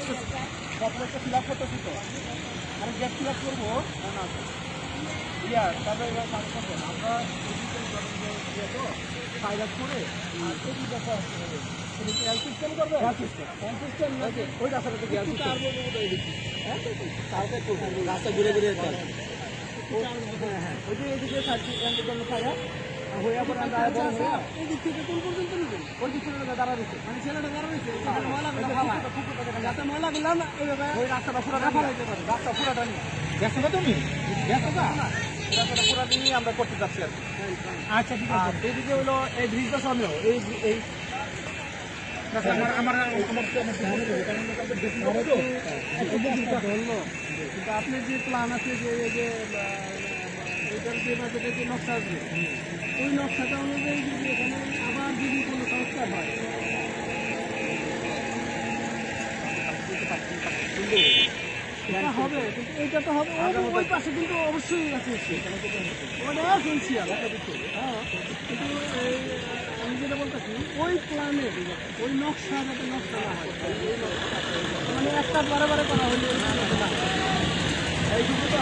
করতেছি, ডকুমেন্টটা fill up করতেছি তো, আমি গেট ফিল আপ করবো না তারপরে এবার কাজ করবেন আমরা তো ফাইল আপ করে আর এই দেখা হবে সিস্টেম করবে সিস্টেম নাকি ওই রাস্তাটা থেকে রাস্তা ঘুরে ঘুরে যেতে হবে। হ্যাঁ হ্যাঁ ওই যে এইদিকে ফাইল হয়ে পরে এই দিক থেকে কোন পর্যন্ত নেবেন ওই দিক থেকে দাঁড়া রয়েছে মানে ছেলেটা দাঁড়া রয়েছে যাতে ময়লা গুলাম ওই রাস্তাটা পুরো রাখা রয়েছে রাস্তা পুরোটা নিয়ে গেছো না তুমি গেছো না রাস্তাটা পুরো নিয়ে আমরা করতে যাচ্ছি আর কি। আচ্ছা ঠিক আছে এইদিকে হলো এই ব্রিজটা সামনেও এই কিন্তু আপনার যে প্ল্যান আছে যে এটার যে বাজেটের যে নকশা আসবে ওই নকশাটা অনুযায়ী যদি এখানে আবার যদি কোনো সংস্কার হয় এটা হবে কিন্তু এইটা তো হবে ওই পাশে কিন্তু অবশ্যই আছে ওটা এসেন্সিয়াল হ্যাঁ কিন্তু আমি যেটা বলতেছি ওই প্ল্যানে ওই নকশা যাতে নকশা না হয় মানে একটা বারে বারে করা হলে এইটুকু তো